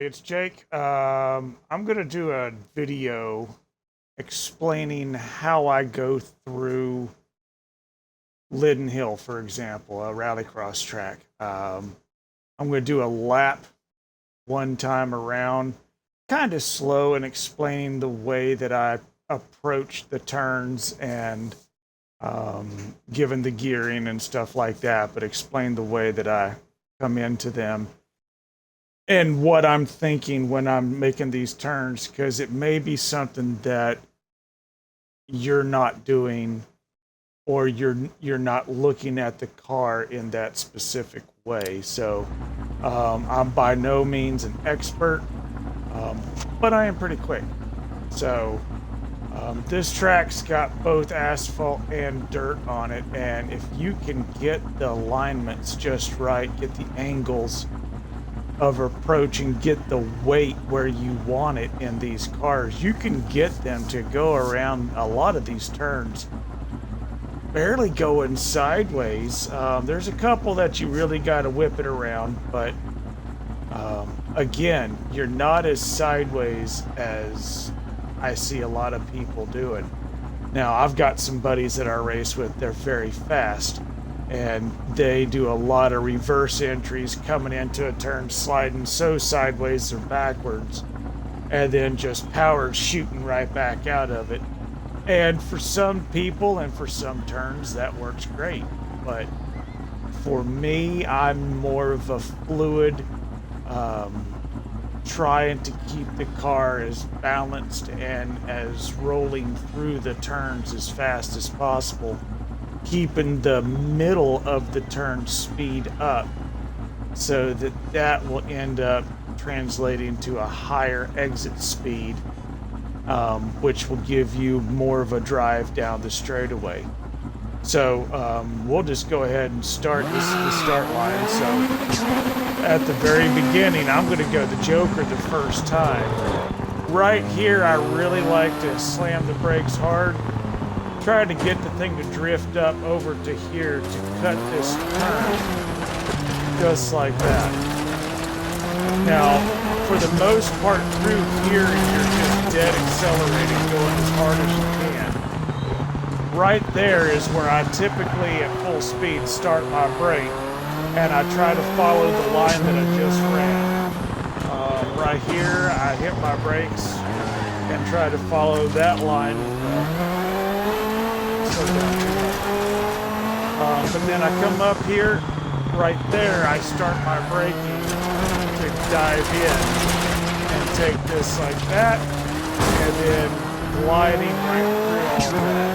It's Jake. I'm going to do a video explaining how I go through Linden Hill, for example, a rallycross track. I'm going to do a lap one time around, kind of slow, and explaining the way that I approach the turns and given the gearing and stuff like that, but explain the way that I come into them and what I'm thinking when I'm making these turns, because it may be something that you're not doing, or you're not looking at the car in that specific way. So I'm by no means an expert, but I am pretty quick. So this track's got both asphalt and dirt on it, and if you can get the alignments just right, get the angles of approach and get the weight where you want it in these cars, you can get them to go around a lot of these turns barely going sideways. There's a couple that you really got to whip it around, but again, you're not as sideways as I see a lot of people doing. Now, I've got some buddies that I race with, they're very fast, and they do a lot of reverse entries, coming into a turn, sliding so sideways or backwards, and then just power shooting right back out of it. And for some people and for some turns, that works great. But for me, I'm more of a fluid, trying to keep the car as balanced and as rolling through the turns as fast as possible, keeping the middle of the turn speed up so that that will end up translating to a higher exit speed, which will give you more of a drive down the straightaway. So we'll just go ahead and start the start line. So at the very beginning, I'm going to go the Joker the first time. Right here, I really like to slam the brakes hard, try to get the thing to drift up over to here to cut this turn, just like that. Now, for the most part through here, you're just dead accelerating, going as hard as you can. Right there is where I typically, at full speed, start my brake, and I try to follow the line that I just ran. Right here, I hit my brakes and try to follow that line. But then I come up here, right there, I start my braking to dive in and take this like that, and then gliding right through all that.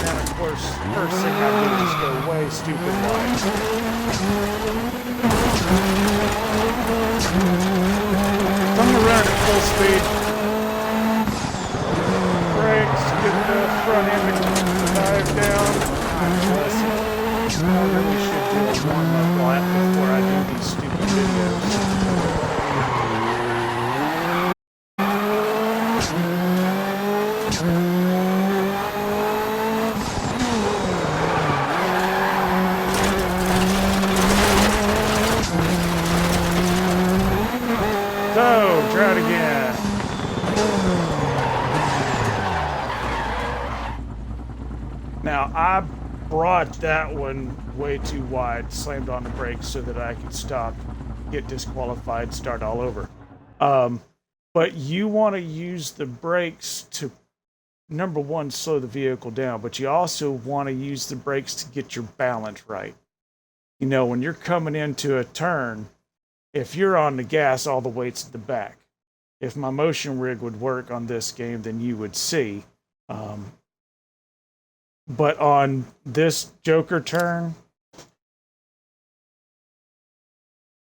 And of course, first thing I do is go way stupid wide. So I'm gonna run at full speed. Brakes, get the front end to dive down. I really should do a warm-up lap before I do these stupid videos. So, try it again. Now, I brought that one way too wide, slammed on the brakes so that I could stop, get disqualified, start all over. But you want to use the brakes to, number one, slow the vehicle down, but you also want to use the brakes to get your balance right. You know, when you're coming into a turn, if you're on the gas, all the weight's at the back. If my motion rig would work on this game, then you would see. But on this Joker turn,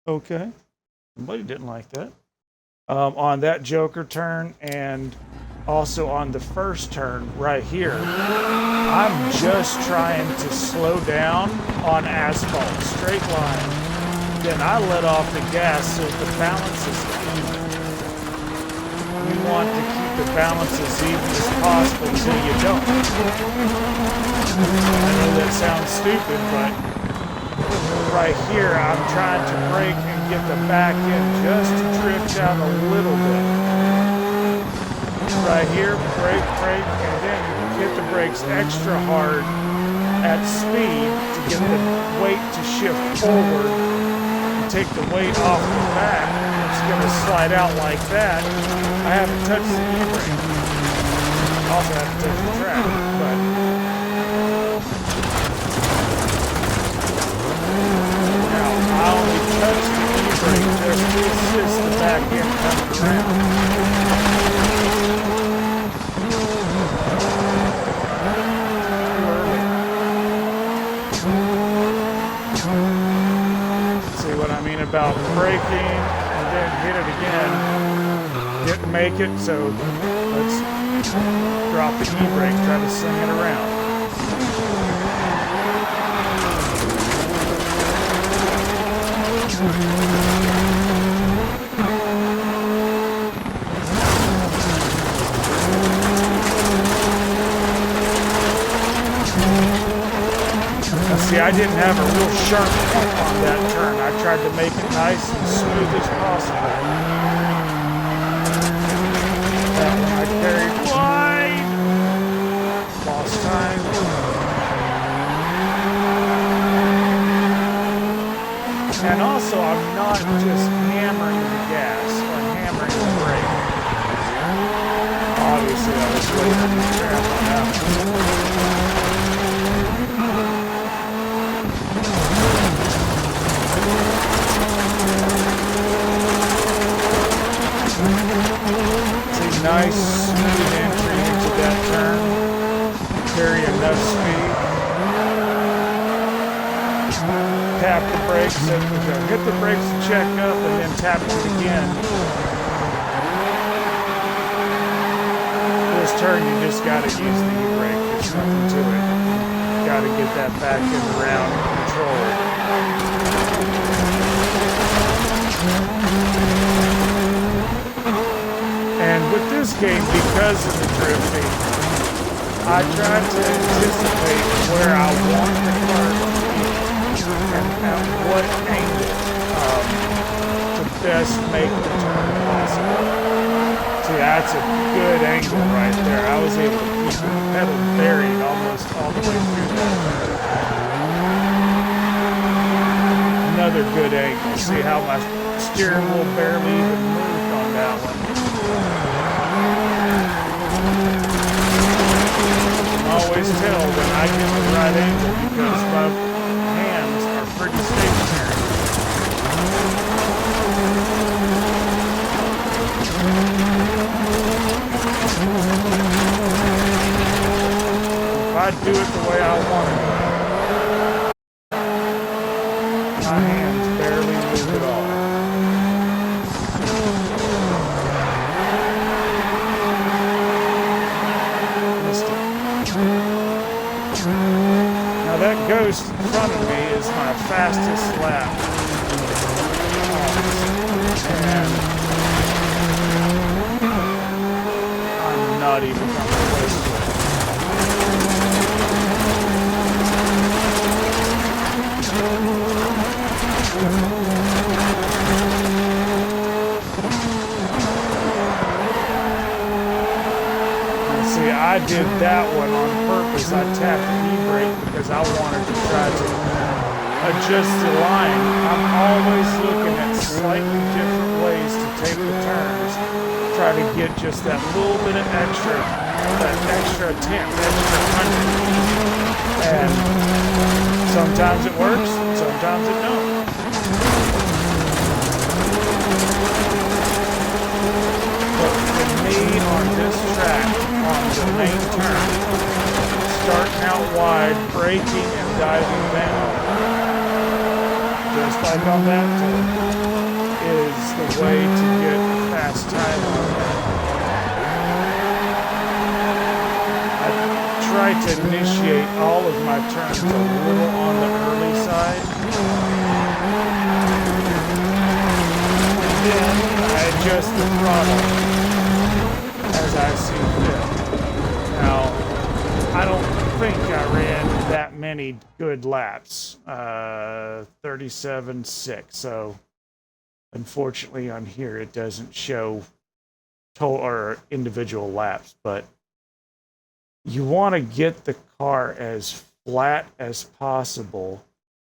okay, somebody didn't like that. On that Joker turn, and also on the first turn right here, I'm just trying to slow down on asphalt, straight line. Then I let off the gas so the balance is even. You want to keep the balance as even as possible until you don't. I know that sounds stupid, but right here, I'm trying to brake and get the back end just to drift out a little bit. Right here, brake, and then hit the brakes extra hard at speed to get the weight to shift forward and take the weight off the back. It's going to slide out like that. I haven't touched the e-brake. Also have to touch the track, but now I only touch the e-brake just to assist the back end coming around. See what I mean about braking and then hit it again. Didn't make it, so let's drop the e-brake, try to sling it around. See, I didn't have a real sharp point on that turn. I tried to make it nice and smooth as possible. That one I carried wide. Lost time. And also, I'm not just hammering the gas or hammering the brake. Obviously, I was wasting the crap on that one. Nice smooth entry into that turn. Carry enough speed. Tap the brakes, hit the brakes to check up, and then tap it again. This turn, you just got to use the e-brake. There's nothing to it. Got to get that back end around and control it. And with this game, because of the drifting, I tried to anticipate where I want the car to be and at what angle to best make the turn possible. See, that's a good angle right there. I was able to keep the pedal buried almost all the way through that turn. Another good angle. See how my steering wheel barely even moved on that one. Always tell when I get the right angle because my hands are pretty stationary. If I do it the way I want it, my hands barely move at all. Now that ghost in front of me is my fastest lap. And I'm not even going to close to it. See, I did that one on purpose. I tapped the e-brake because I wanted to try to adjust the line. I'm always looking at slightly different ways to take the turns. Try to get just that little bit of extra, that extra attempt, extra 100. And sometimes it works, sometimes it don't. But for me on this track, on the main turn, starting out wide, braking and diving down, just like on that turn, is the way to get a fast time on that. I try to initiate all of my turns a little on the early side. Then I adjust the throttle as I see fit. Now, I don't think I ran that many many good laps, 37.6. So unfortunately on here it doesn't show total or individual laps, but you want to get the car as flat as possible,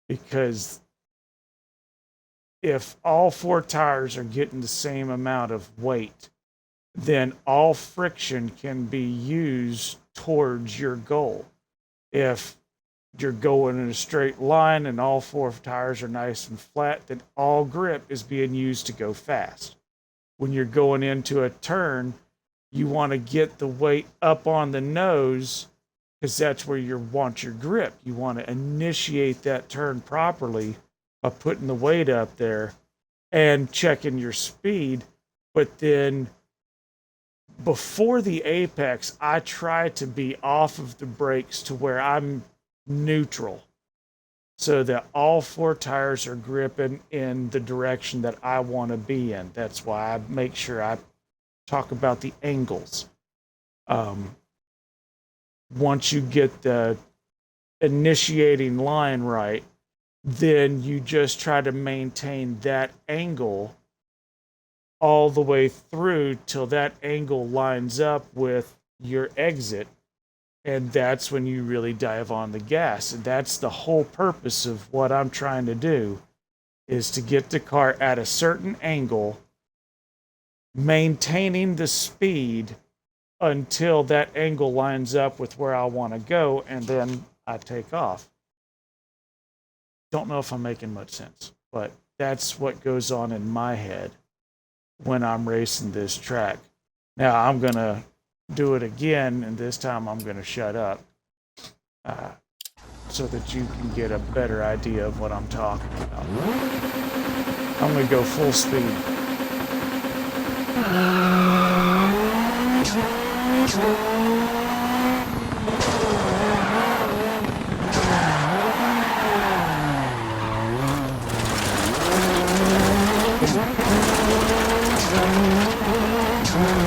because if all four tires are getting the same amount of weight, then all friction can be used towards your goal. If you're going in a straight line and all four tires are nice and flat, then all grip is being used to go fast. When you're going into a turn, you want to get the weight up on the nose, because that's where you want your grip. You want to initiate that turn properly by putting the weight up there and checking your speed. But then before the apex, I try to be off of the brakes to where I'm neutral, so that all four tires are gripping in the direction that I want to be in. That's why I make sure I talk about the angles. Once you get the initiating line right, then you just try to maintain that angle all the way through till that angle lines up with your exit. And that's when you really dive on the gas. And that's the whole purpose of what I'm trying to do, is to get the car at a certain angle, maintaining the speed until that angle lines up with where I want to go, and then I take off. Don't know if I'm making much sense, but that's what goes on in my head when I'm racing this track. Now I'm going to do it again, and this time I'm going to shut up so that you can get a better idea of what I'm talking about. I'm going to go full speed.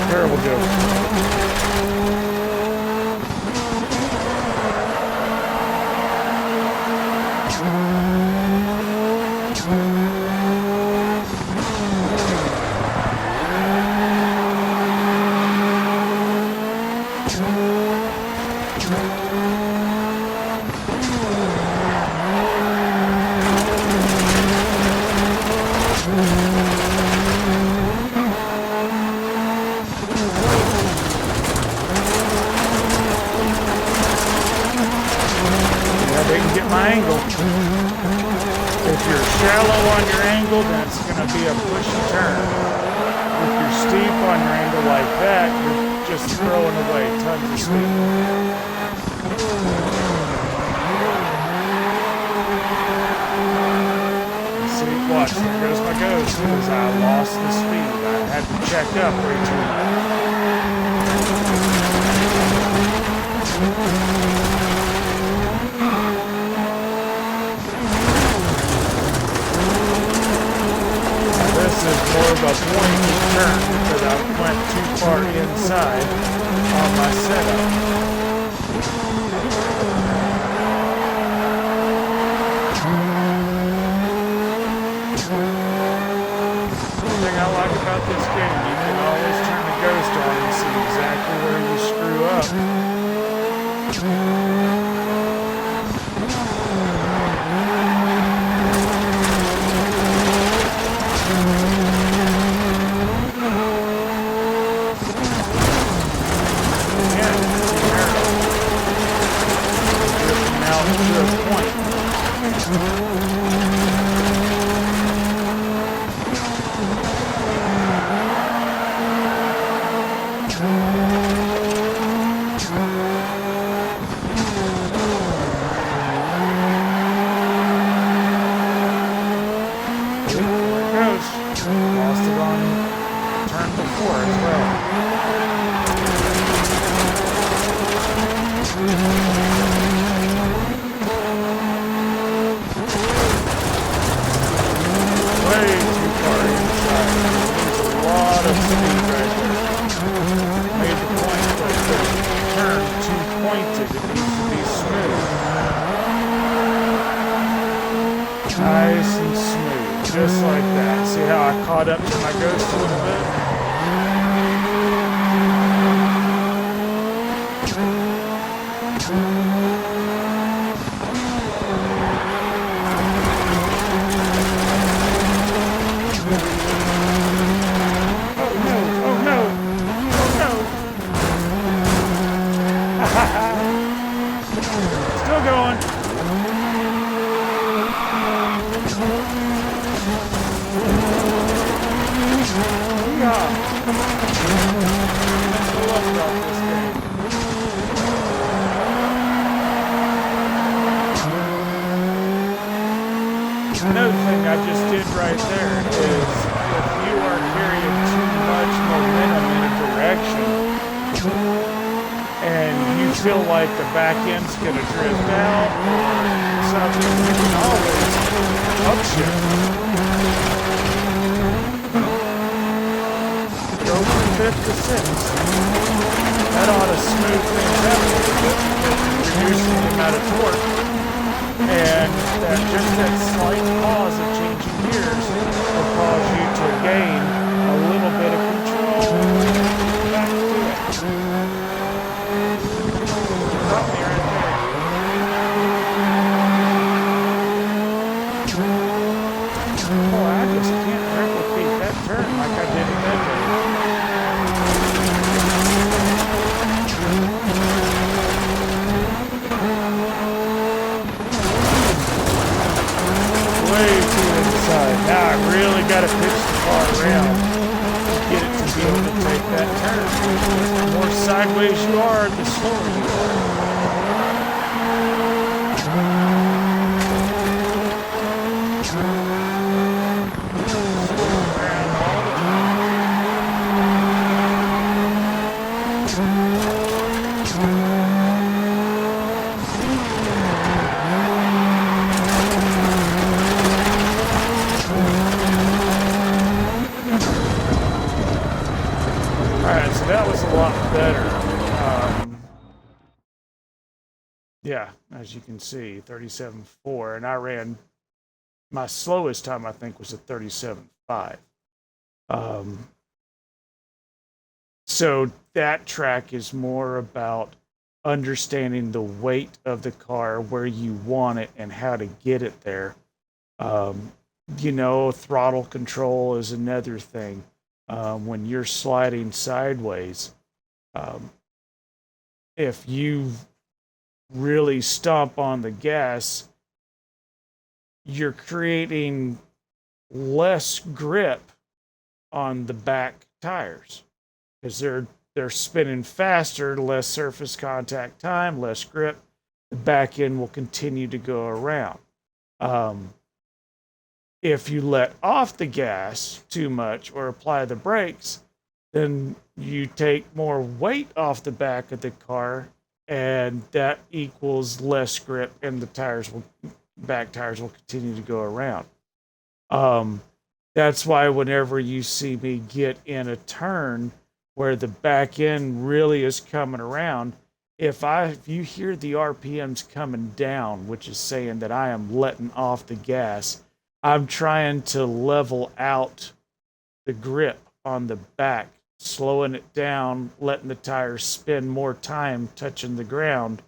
Terrible joke. My angle. If you're shallow on your angle, then it's going to be a pushy turn. If you're steep on your angle like that, you're just throwing away tons of speed. See, watch, there goes my ghost, because I lost the speed. I had to check up way too much. This is more of a pointy turn because I went too far inside on my setup. One thing I like about this game, you can always turn the ghost on and see exactly where you screw up. Lost it on turn before as well. Way too far inside. There's a lot of speed right there. Made the point, but the turn too pointed. It needs to be smooth. just like that. See how I caught up to my ghost a little bit? Still going. Yeah. That's what I love about this game. Another thing I just did right there is if you are carrying too much momentum in a direction and you feel like the back end's going to drift out or something, you can always upshift. Go from 5th to 6th. That ought to smooth things out a little bit because it's reducing the amount of torque. And that slight pause of changing gears will cause you to gain a little bit of control back to it. Got me right there. Oh, I just can't replicate that turn like I did in that day. Way too inside. Now I really got to pitch the car around to get it to be able to take that turn. The more sideways you are, the slower you are. Alright, so that was a lot better. Yeah, as you can see, 37.4, and I ran, my slowest time I think was at 37.5. So that track is more about understanding the weight of the car, where you want it, and how to get it there. You know, throttle control is another thing. When you're sliding sideways, if you really stomp on the gas, you're creating less grip on the back tires because they're spinning faster, less surface contact time, less grip. The back end will continue to go around. If you let off the gas too much or apply the brakes, then you take more weight off the back of the car, and that equals less grip, and the back tires will continue to go around. That's why whenever you see me get in a turn where the back end really is coming around, if you hear the RPMs coming down, which is saying that I am letting off the gas, I'm trying to level out the grip on the back, slowing it down, letting the tires spend more time touching the ground,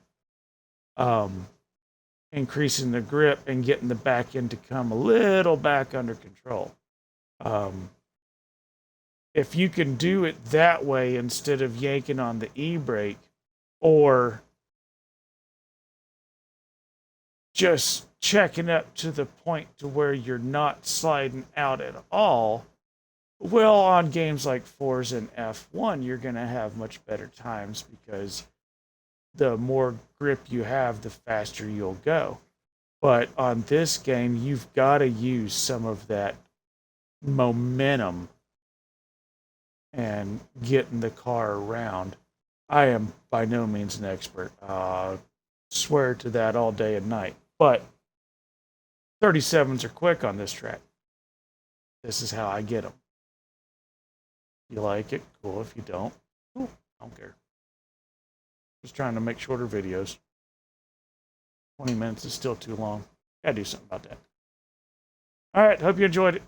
increasing the grip and getting the back end to come a little back under control. If you can do it that way instead of yanking on the e-brake, or just checking up to the point to where you're not sliding out at all, well, on games like Forza and F1, you're going to have much better times because the more grip you have, the faster you'll go. But on this game, you've got to use some of that momentum and getting the car around. I am by no means an expert. Swear to that all day and night. But 37s are quick on this track. This is how I get them. You like it? Cool. If you don't, cool. I don't care. Just trying to make shorter videos. 20 minutes is still too long. Gotta do something about that. All right, hope you enjoyed it.